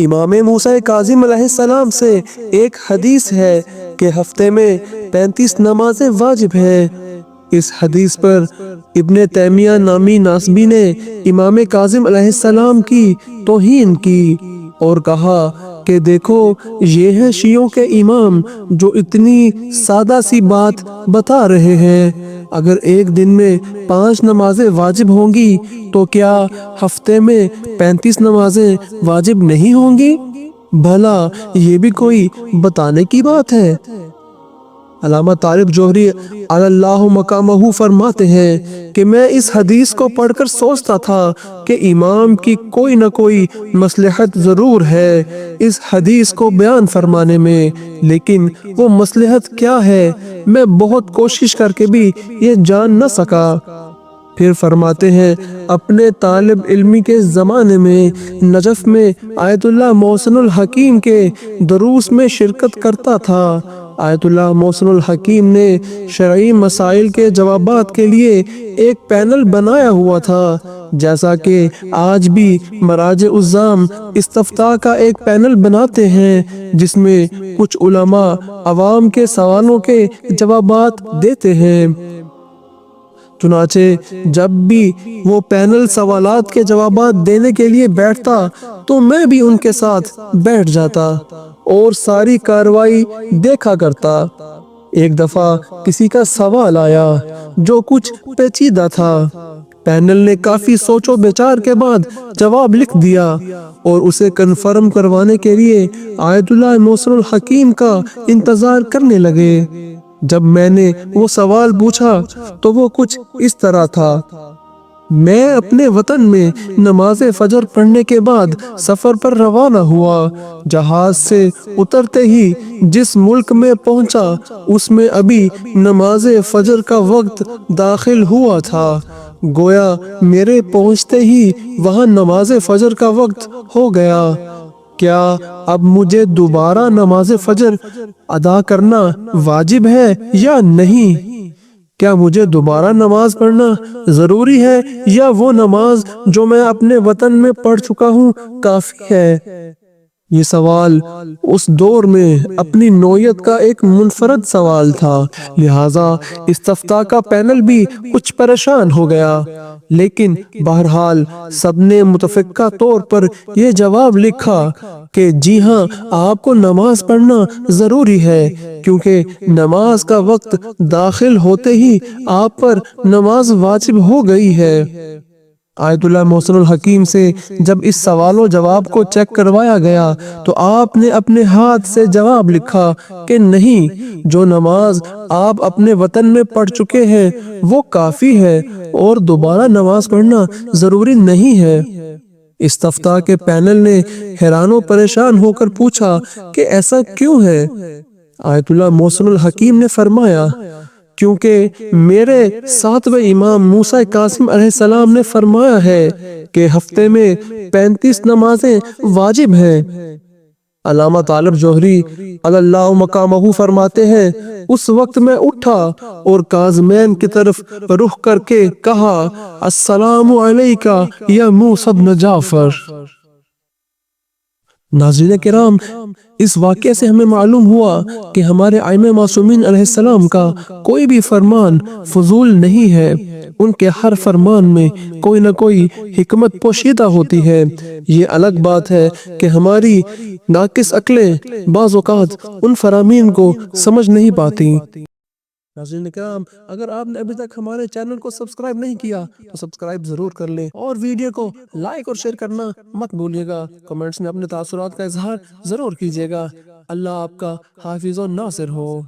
امام موسیٰ کاظم علیہ السلام سے ایک حدیث ہے کہ ہفتے میں 35 نمازیں واجب ہیں۔ اس حدیث پر ابن تیمیہ نامی ناسبی نے امام کاظم علیہ السلام کی توہین کی اور کہا کہ دیکھو یہ ہے شیعوں کے امام جو اتنی سادہ سی بات بتا رہے ہیں۔ اگر ایک دن میں 5 نمازیں واجب ہوں گی تو کیا ہفتے میں 35 نمازیں واجب نہیں ہوں گی؟ بھلا یہ بھی کوئی بتانے کی بات ہے؟ علامہ طالب جوہری علی اللہ مقامہ فرماتے ہیں کہ میں اس حدیث کو پڑھ کر سوچتا تھا کہ امام کی کوئی نہ کوئی مصلحت ضرور ہے اس حدیث کو بیان فرمانے میں، لیکن وہ مصلحت کیا ہے میں بہت کوشش کر کے بھی یہ جان نہ سکا۔ پھر فرماتے ہیں اپنے طالب علمی کے زمانے میں نجف میں آیت اللہ محسن الحکیم کے دروس میں شرکت کرتا تھا۔ آیت اللہ محسن الحکیم نے شرعی مسائل کے جوابات کے لیے ایک پینل بنایا ہوا تھا، جیسا کہ آج بھی مراجع عظام استفتاء کا ایک پینل بناتے ہیں جس میں کچھ علماء عوام کے سوالوں کے جوابات دیتے ہیں۔ چنانچہ جب بھی وہ پینل سوالات کے جوابات دینے کے لیے بیٹھتا تو میں بھی ان کے ساتھ بیٹھ جاتا اور ساری کارروائی دیکھا کرتا۔ ایک دفعہ کسی کا سوال آیا جو کچھ پیچیدہ تھا۔ پینل نے کافی سوچ و بچار کے بعد جواب لکھ دیا اور اسے کنفرم کروانے کے لیے آیت اللہ محسن الحکیم کا انتظار کرنے لگے۔ جب میں نے وہ سوال پوچھا تو وہ کچھ اس طرح تھا: میں اپنے وطن میں نماز فجر پڑھنے کے بعد سفر پر روانہ ہوا۔ جہاز سے اترتے ہی جس ملک میں پہنچا اس میں ابھی نماز فجر کا وقت داخل ہوا تھا۔ گویا میرے پہنچتے ہی وہاں نماز فجر کا وقت ہو گیا۔ کیا اب مجھے دوبارہ نماز فجر ادا کرنا واجب ہے یا نہیں؟ کیا مجھے دوبارہ نماز پڑھنا ضروری ہے یا وہ نماز جو میں اپنے وطن میں پڑھ چکا ہوں کافی ہے؟ یہ سوال اس دور میں اپنی نوعیت کا ایک منفرد سوال تھا، لہٰذا استفتاء کا پینل بھی کچھ پریشان ہو گیا، لیکن بہرحال سب نے متفقہ طور پر یہ جواب لکھا کہ جی ہاں آپ کو نماز پڑھنا ضروری ہے، کیونکہ نماز کا وقت داخل ہوتے ہی آپ پر نماز واجب ہو گئی ہے۔ آیت اللہ محسن الحکیم سے جب اس سوال و جواب کو چیک کروایا گیا تو آپ نے اپنے ہاتھ سے جواب لکھا کہ نہیں، جو نماز آپ اپنے وطن میں پڑھ چکے ہیں وہ کافی ہے اور دوبارہ نماز پڑھنا ضروری نہیں ہے۔ استفتاء کے پینل نے حیران و پریشان ہو کر پوچھا کہ ایسا کیوں ہے؟ آیت اللہ محسن الحکیم نے فرمایا کیونکہ میرے 7ویں امام موسیٰ کاظم علیہ السلام نے فرمایا ہے کہ ہفتے میں 35 نمازیں واجب ہیں۔ علامہ طالب جوہری علی اللہ مقامہ فرماتے ہیں اس وقت میں اٹھا اور کاظمین کی طرف رخ کر کے کہا: السلام علیکہ یا موسیٰ بن جعفر۔ ناظرین کرام، اس واقعے سے ہمیں معلوم ہوا کہ ہمارے ائمہ معصومین علیہ السلام کا کوئی بھی فرمان فضول نہیں ہے، ان کے ہر فرمان میں کوئی نہ کوئی حکمت پوشیدہ ہوتی ہے۔ یہ الگ بات ہے کہ ہماری ناقص عقلیں بعض اوقات ان فرامین کو سمجھ نہیں پاتی۔ ناظرین کرام، اگر آپ نے ابھی تک ہمارے چینل کو سبسکرائب نہیں کیا تو سبسکرائب ضرور کر لیں اور ویڈیو کو لائک اور شیئر کرنا مت بھولیے گا۔ کمنٹس میں اپنے تاثرات کا اظہار ضرور کیجیے گا۔ اللہ آپ کا حافظ و ناصر ہو۔